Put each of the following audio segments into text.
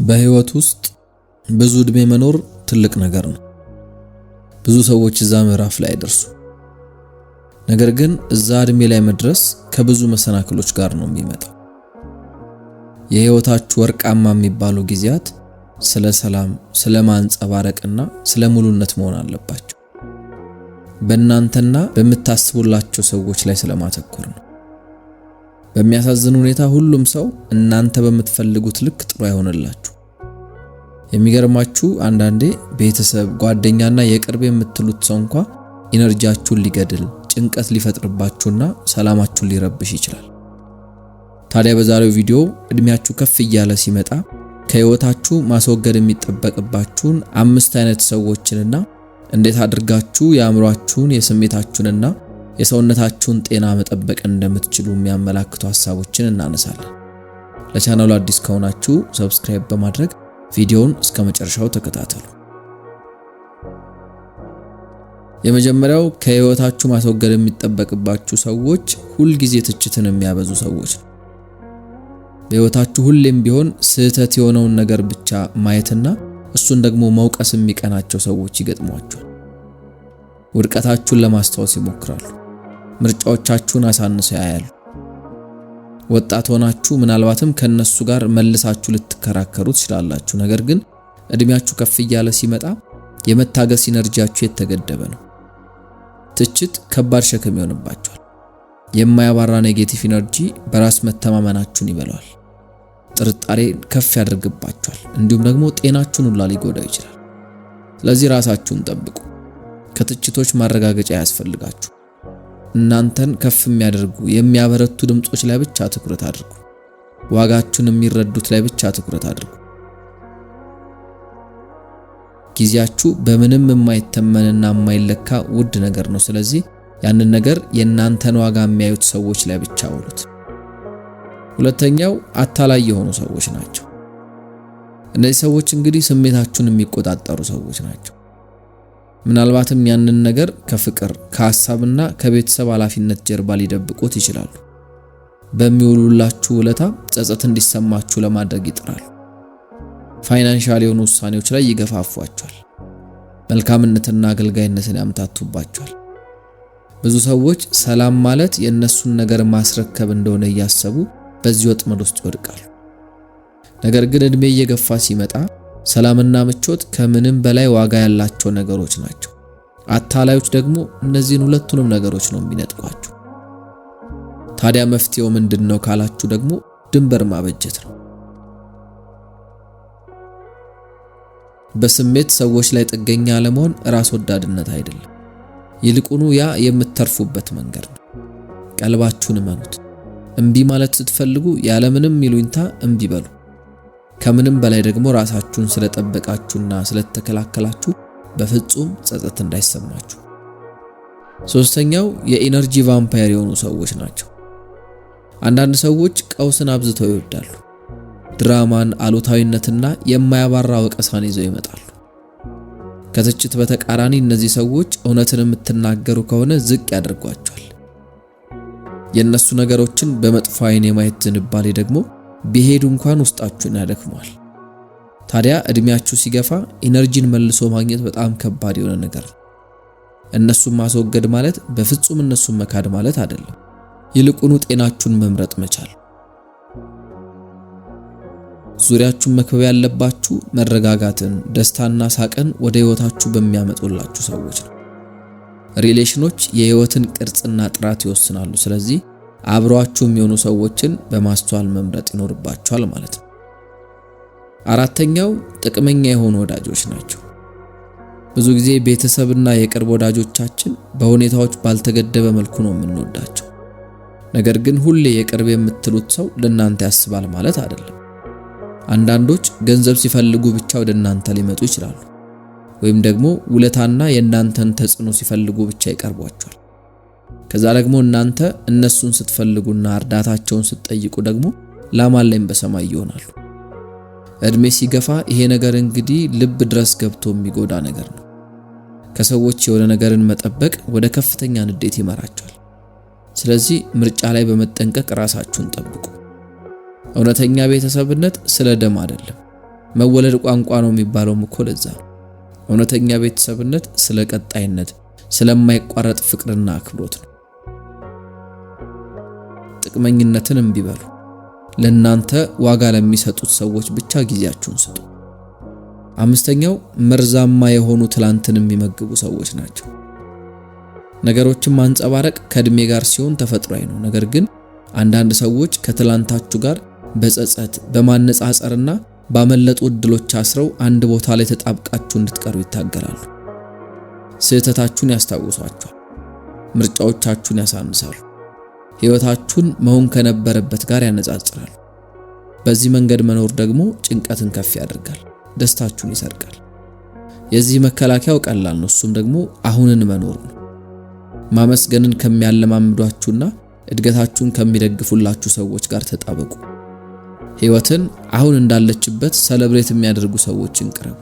በህይወት ውስጥ ብዙ እድሜ መኖር ትልቅ ነገር ነው። ብዙ ሰዎች እዛ ምዕራፍ ላይ አይደርሱ። ነገር ግን እዛ እድሜ ላይ መድረስ ከብዙ መሰናክሎች ጋር ነው የሚመጣው። የህይወታችሁ ወርቃማ የሚባሉ ጊዜያት ስለ ሰላም፣ ስለ ማንጸባረቅና ስለ ሙሉነት መሆን አለባቸው። በእናንተና በምታስቡላቸው ሰዎች ላይ ስለማተኮር ነው። በሚያሳዝን ሁኔታ ሁሉም ሰው እናንተ በምትፈልጉት ልክ ጥሩ አይሆንላችሁ። የሚገርማችሁ አንዳንዴ ቤተሰብ፣ ጓደኛና የቅርብ የምትሉት ሰው እንኳን ኢነርጂያችሁን ሊገድል፣ ጭንቀት ሊፈጥርባችሁና ሰላማችሁን ሊረብሽ ይችላል። ታዲያ በዛሬው ቪዲዮ እድሜያችሁ ከፍ እያለ ሲመጣ ከህይወታችሁ ማስወገድ የሚጠበቅባችሁን 5 አይነት ሰዎችንና እንዴት አድርጋችሁ የአእምሮአችሁን፣ የስሜታችሁንና የሰውነታችሁን ጤና መጠበቅ እንደምትችሉ የሚያመላክቱ ሐሳቦችን እናነሳለን። ለቻናሉ አዲስ ከሆናችሁ ሰብስክራይብ በማድረግ ቪዲዮውን እስከ መጨረሻው ተከታተሉ። የመጀመሪያው ከህይወታችሁ ማስወገድ የሚጠበቅባችሁ ሰዎች ሁልጊዜ ትችትን የሚያበዙ ሰዎች። በህይወታችሁ ሁሌም ቢሆን ስህተት የሆነውን ነገር ብቻ ማየትና እሱን ደግሞ መውቀስ የሚቀናቸው ሰዎች ይገጥሟቸዋል። ውድቀታችሁን ለማስታወስ ይሞክራሉ። ምርጫዎቻችሁን አሳንሰው ያያሉ። ወጣት ሆናችሁ ምናልባትም ከነሱ ጋር መልሳችሁ ልትከራከሩ ትችላላችሁ። ነገር ግን እድሜያችሁ ከፍ እያለ ሲመጣ የመታገስ ኢነርጂያችሁ የተገደበ ነው። ትችት ከባድ ሸክም ይሆንባችኋል። የማያባራ ኔጌቲቭ ኢነርጂ በራስ መተማመናችሁን ይበላዋል። ጥርጣሬ ከፍ ያደርግባችኋል። እንዲሁም ደግሞ ጤናችሁን ሁላ ሊጎዳ ይችላል። ስለዚህ ራሳችሁን ጠብቁ። ከትችቶች ማረጋገጫ ያስፈልጋችሁ። እናንተን ከፍ የሚያደርጉ የሚያበረቱ ድምጾች ላይ ብቻ ትኩረት አድርጉ። ዋጋችሁን የሚረዱት ላይ ብቻ ትኩረት አድርጉ። ጊዜያችሁ በምንም የማይተመንና የማይለካ ውድ ነገር ነው። ስለዚህ ያንን ነገር የእናንተን ዋጋ የሚያዩት ሰዎች ላይ ብቻ አውሉት። ሁለተኛው አታላይ የሆኑ ሰዎች ናቸው። እነዚህ ሰዎች እንግዲህ ስሜታችሁን የሚቆጣጠሩ ሰዎች ናቸው። ምናልባትም ያንን ነገር ከፍቅር፣ ከሐሳብና ከቤተሰብ ኃላፊነት ጀርባ ሊደብቁት ይችላሉ። በሚውሉላችሁ ውለታ ጸጸት እንዲሰማችሁ ለማድረግ ይጥራሉ። ፋይናንሻል የሆኑ ውሳኔዎች ላይ ይገፋፏችኋል። መልካምነትና አገልጋይነትን ያምታቱባችኋል። ብዙ ሰዎች ሰላም ማለት የእነሱን ነገር ማስረከብ እንደሆነ እያሰቡ በዚህ ወጥመድ ውስጥ ይወድቃሉ። ነገር ግን እድሜ እየገፋ ሲመጣ ሰላምና ምቾት ከምንም በላይ ዋጋ ያላቸው ነገሮች ናቸው። አታላዮች ደግሞ እነዚህን ሁለቱንም ነገሮች ነው የሚነጥቋቸው። ታዲያ መፍትሄው ምንድነው ካላችሁ ደግሞ ድንበር ማበጀት ነው። በስሜት ሰዎች ላይ ጥገኛ ለመሆን ራስ ወዳድነት አይደለም። ይልቁኑ ያ የምትተርፉበት መንገድ ነው። ቀልባችሁን እመኑት። እምቢ ማለት ስትፈልጉ ያለምንም ይሉኝታ እምቢ በሉ። ከምንም በላይ ደግሞ ራሳችሁን ስለጠበቃችሁና ስለተከላከላችሁ በፍጹም ጸጸት እንዳይሰማችሁ። ሶስተኛው የኢነርጂ ቫምፓየር የሆኑ ሰዎች ናቸው። አንዳንድ ሰዎች ቀውስን አብዝተው ይወዳሉ። ድራማን፣ አሉታዊነትና የማያባራ ወቀሳን ይዘው ይመጣሉ። ከትችት በተቃራኒ እነዚህ ሰዎች እውነትን የምትናገሩ ከሆነ ዝቅ ያደርጓቸዋል። የነሱ ነገሮችን በመጥፎ አይን የማየት ዝንባሌ ደግሞ ቢሄዱ እንኳን ውስጣችሁን ያደክማል። ታዲያ እድሜያችሁ ሲገፋ ኢነርጂን መልሶ ማግኘት በጣም ከባድ የሆነ ነገር ነው። እነሱን ማስወገድ ማለት በፍጹም እነሱን መካድ ማለት አይደለም። ይልቁኑ ጤናችሁን መምረጥ መቻል። ዙሪያችሁን መክበብ ያለባችሁ መረጋጋትን፣ ደስታና ሳቅን ወደ ህይወታችሁ በሚያመጡላችሁ ሰዎች ነው። ሪሌሽኖች የህይወትን ቅርጽና ጥራት ይወስናሉ። ስለዚህ አብሯችሁ የሚሆኑ ሰዎችን በማስተዋል መምረጥ ይኖርባችኋል ማለት ነው። አራተኛው ጥቅመኛ የሆኑ ወዳጆች ናቸው። ብዙ ጊዜ ቤተሰብና የቅርብ ወዳጆቻችን በሁኔታዎች ባልተገደበ መልኩ ነው የምንወዳቸው። ነገር ግን ሁሌ የቅርብ የምትሉት ሰው ለእናንተ ያስባል ማለት አይደለም። አንዳንዶች ገንዘብ ሲፈልጉ ብቻ ወደ እናንተ ሊመጡ ይችላሉ። ወይም ደግሞ ውለታና የእናንተን ተጽዕኖ ሲፈልጉ ብቻ ይቀርቧቸዋል። ከዛ ደግሞ እናንተ እነሱን ስትፈልጉና እርዳታቸውን ስትጠይቁ ደግሞ ላማለኝ በሰማይ ይሆናሉ። እድሜ ሲገፋ ይሄ ነገር እንግዲህ ልብ ድረስ ገብቶ የሚጎዳ ነገር ነው። ከሰዎች የሆነ ነገርን መጠበቅ ወደ ከፍተኛ ንዴት ይመራቸዋል። ስለዚህ ምርጫ ላይ በመጠንቀቅ ራሳችሁን ጠብቁ። እውነተኛ ቤተሰብነት ስለ ደም አይደለም፣ መወለድ ቋንቋ ነው የሚባለውም እኮ ለዛ ነው። እውነተኛ ቤተሰብነት ስለ ቀጣይነት፣ ስለማይቋረጥ ፍቅርና አክብሮት ነው። ጥቅመኝነትን እምቢ በሉ። ለእናንተ ዋጋ ለሚሰጡት ሰዎች ብቻ ጊዜያችሁን ስጡ። አምስተኛው መርዛማ የሆኑ ትላንትን የሚመግቡ ሰዎች ናቸው። ነገሮችን ማንጸባረቅ ከእድሜ ጋር ሲሆን ተፈጥሯዊ ነው። ነገር ግን አንዳንድ ሰዎች ከትላንታችሁ ጋር በጸጸት በማነጻጸርና ባመለጡ እድሎች አስረው አንድ ቦታ ላይ ተጣብቃችሁ እንድትቀሩ ይታገላሉ። ስህተታችሁን ያስታውሷችኋል፣ ምርጫዎቻችሁን ያሳንሳሉ፣ ሕይወታችሁን መሆን ከነበረበት ጋር ያነጻጽራሉ። በዚህ መንገድ መኖር ደግሞ ጭንቀትን ከፍ ያደርጋል፣ ደስታችሁን ይሰርቃል። የዚህ መከላከያው ቀላል ነው። እሱም ደግሞ አሁንን መኖር ነው። ማመስገንን ከሚያለማምዷችሁና እድገታችሁን ከሚደግፉላችሁ ሰዎች ጋር ተጣበቁ። ሕይወትን አሁን እንዳለችበት ሰለብሬት የሚያደርጉ ሰዎችን ቅረቡ።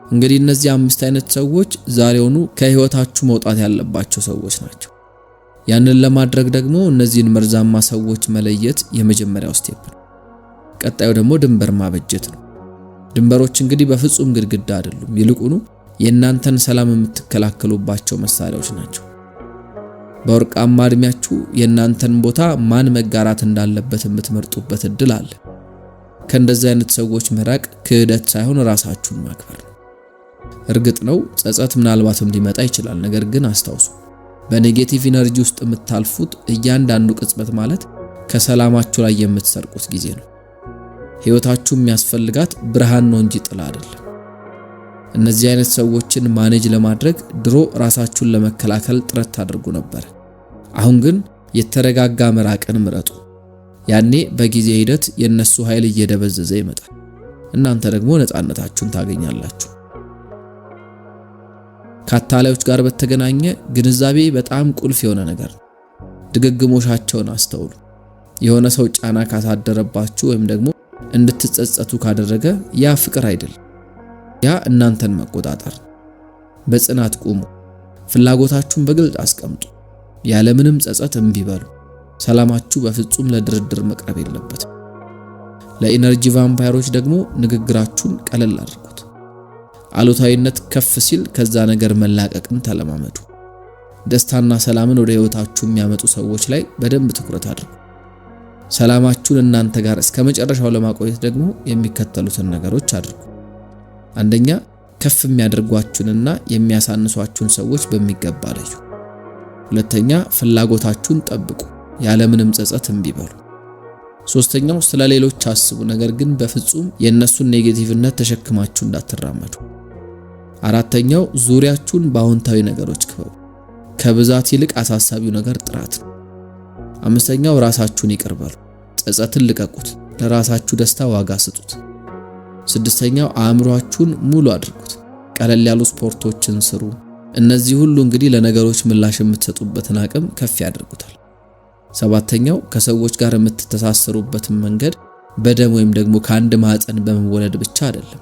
እንግዲህ እነዚህ 5 አይነት ሰዎች ዛሬውኑ ከሕይወታችሁ መውጣት ያለባቸው ሰዎች ናቸው። ያንን ለማድረግ ደግሞ እነዚህን መርዛማ ሰዎች መለየት የመጀመሪያው ስቴፕ ነው። ቀጣዩ ደግሞ ድንበር ማበጀት ነው። ድንበሮች እንግዲህ በፍጹም ግድግዳ አይደሉም። ይልቁኑ የእናንተን ሰላም የምትከላከሉባቸው መሳሪያዎች ናቸው። በወርቃማ እድሜያችሁ የእናንተን ቦታ ማን መጋራት እንዳለበት የምትመርጡበት እድል አለ። ከእንደዚህ አይነት ሰዎች መራቅ ክህደት ሳይሆን ራሳችሁን ማክበር ነው። እርግጥ ነው ጸጸት ምናልባትም ሊመጣ ይችላል። ነገር ግን አስታውሱ፣ በኔጌቲቭ ኢነርጂ ውስጥ የምታልፉት እያንዳንዱ ቅጽበት ማለት ከሰላማችሁ ላይ የምትሰርቁት ጊዜ ነው። ሕይወታችሁ የሚያስፈልጋት ብርሃን ነው እንጂ ጥላ አይደለም። እነዚህ አይነት ሰዎችን ማኔጅ ለማድረግ ድሮ ራሳችሁን ለመከላከል ጥረት ታደርጉ ነበር። አሁን ግን የተረጋጋ መራቅን ምረጡ። ያኔ በጊዜ ሂደት የነሱ ኃይል እየደበዘዘ ይመጣል። እናንተ ደግሞ ነፃነታችሁን ታገኛላችሁ። ከአታላዮች ጋር በተገናኘ ግንዛቤ በጣም ቁልፍ የሆነ ነገር ነው። ድግግሞሻቸውን አስተውሉ። የሆነ ሰው ጫና ካሳደረባችሁ ወይም ደግሞ እንድትጸጸቱ ካደረገ ያ ፍቅር አይደለም። ያ እናንተን መቆጣጠር። በጽናት ቁሙ። ፍላጎታችሁን በግልጽ አስቀምጡ። ያለምንም ጸጸት እምቢ በሉ። ሰላማችሁ በፍጹም ለድርድር መቅረብ የለበትም። ለኢነርጂ ቫምፓየሮች ደግሞ ንግግራችሁን ቀለል አድርጉት። አሉታዊነት ከፍ ሲል ከዛ ነገር መላቀቅን ተለማመዱ። ደስታና ሰላምን ወደ ሕይወታችሁ የሚያመጡ ሰዎች ላይ በደንብ ትኩረት አድርጉ። ሰላማችሁን እናንተ ጋር እስከ መጨረሻው ለማቆየት ደግሞ የሚከተሉትን ነገሮች አድርጉ። አንደኛ፣ ከፍ የሚያደርጓችሁንና የሚያሳንሷችሁን ሰዎች በሚገባ ለዩ። ሁለተኛ፣ ፍላጎታችሁን ጠብቁ፣ ያለምንም ጸጸት እምቢ በሉ። ሶስተኛው፣ ስለ ሌሎች አስቡ፣ ነገር ግን በፍጹም የእነሱን ኔጌቲቭነት ተሸክማችሁ እንዳትራመዱ። አራተኛው፣ ዙሪያችሁን በአዎንታዊ ነገሮች ክበቡ። ከብዛት ይልቅ አሳሳቢው ነገር ጥራት ነው። አምስተኛው፣ ራሳችሁን ይቅር በሉ፣ ጸጸትን ልቀቁት፣ ለራሳችሁ ደስታ ዋጋ ስጡት። ስድስተኛው፣ አእምሮአችሁን ሙሉ አድርጉት፣ ቀለል ያሉ ስፖርቶችን ስሩ። እነዚህ ሁሉ እንግዲህ ለነገሮች ምላሽ የምትሰጡበትን አቅም ከፍ ያደርጉታል። ሰባተኛው፣ ከሰዎች ጋር የምትተሳሰሩበትን መንገድ በደም ወይም ደግሞ ከአንድ ማህፀን በመወለድ ብቻ አይደለም።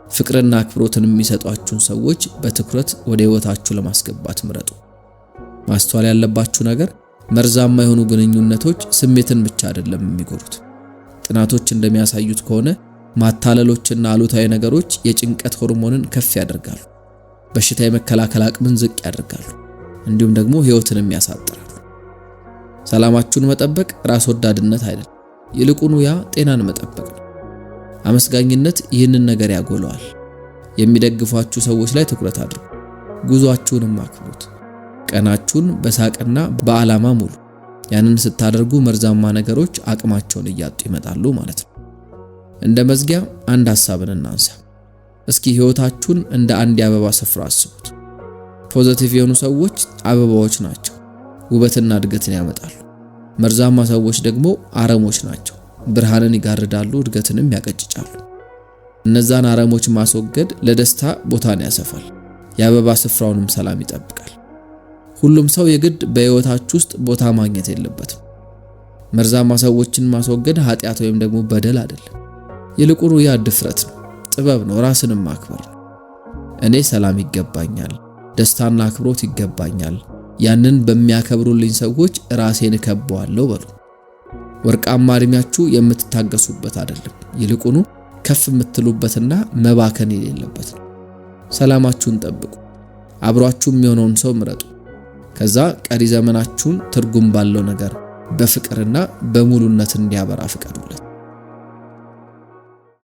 ፍቅርና አክብሮትን የሚሰጧችሁን ሰዎች በትኩረት ወደ ሕይወታችሁ ለማስገባት ምረጡ። ማስተዋል ያለባችሁ ነገር መርዛማ የሆኑ ግንኙነቶች ስሜትን ብቻ አይደለም የሚጎዱት። ጥናቶች እንደሚያሳዩት ከሆነ ማታለሎችና አሉታዊ ነገሮች የጭንቀት ሆርሞንን ከፍ ያደርጋሉ፣ በሽታ የመከላከል አቅምን ዝቅ ያደርጋሉ፣ እንዲሁም ደግሞ ሕይወትንም ያሳጥራሉ። ሰላማችሁን መጠበቅ ራስ ወዳድነት አይደለም፣ ይልቁኑ ያ ጤናን መጠበቅ ነው። አመስጋኝነት ይህንን ነገር ያጎለዋል። የሚደግፏችሁ ሰዎች ላይ ትኩረት አድርጉ፣ ጉዟችሁንም አክብሩት። ቀናችሁን በሳቅና በዓላማ ሙሉ። ያንን ስታደርጉ መርዛማ ነገሮች አቅማቸውን እያጡ ይመጣሉ ማለት ነው። እንደ መዝጊያ አንድ ሐሳብን እናንሳ። እስኪ ሕይወታችሁን እንደ አንድ የአበባ ስፍራ አስቡት። ፖዚቲቭ የሆኑ ሰዎች አበባዎች ናቸው፣ ውበትና እድገትን ያመጣሉ። መርዛማ ሰዎች ደግሞ አረሞች ናቸው፣ ብርሃንን ይጋርዳሉ፣ እድገትንም ያቀጭጫሉ። እነዛን አረሞች ማስወገድ ለደስታ ቦታን ያሰፋል፣ የአበባ ስፍራውንም ሰላም ይጠብቃል። ሁሉም ሰው የግድ በሕይወታችሁ ውስጥ ቦታ ማግኘት የለበትም። መርዛማ ሰዎችን ማስወገድ ኃጢአት ወይም ደግሞ በደል አይደለም። ይልቁኑ ያ ድፍረት ነው፣ ጥበብ ነው፣ ራስንም ማክበር ነው። እኔ ሰላም ይገባኛል፣ ደስታና አክብሮት ይገባኛል፣ ያንን በሚያከብሩልኝ ሰዎች ራሴን እከበዋለሁ በሉ። ወርቃማ እድሜያችሁ የምትታገሱበት አይደለም፣ ይልቁኑ ከፍ የምትሉበትና መባከን የሌለበት ነው። ሰላማችሁን ጠብቁ። አብሯችሁ የሚሆነውን ሰው ምረጡ። ከዛ ቀሪ ዘመናችሁን ትርጉም ባለው ነገር በፍቅርና በሙሉነት እንዲያበራ ፍቀዱለት።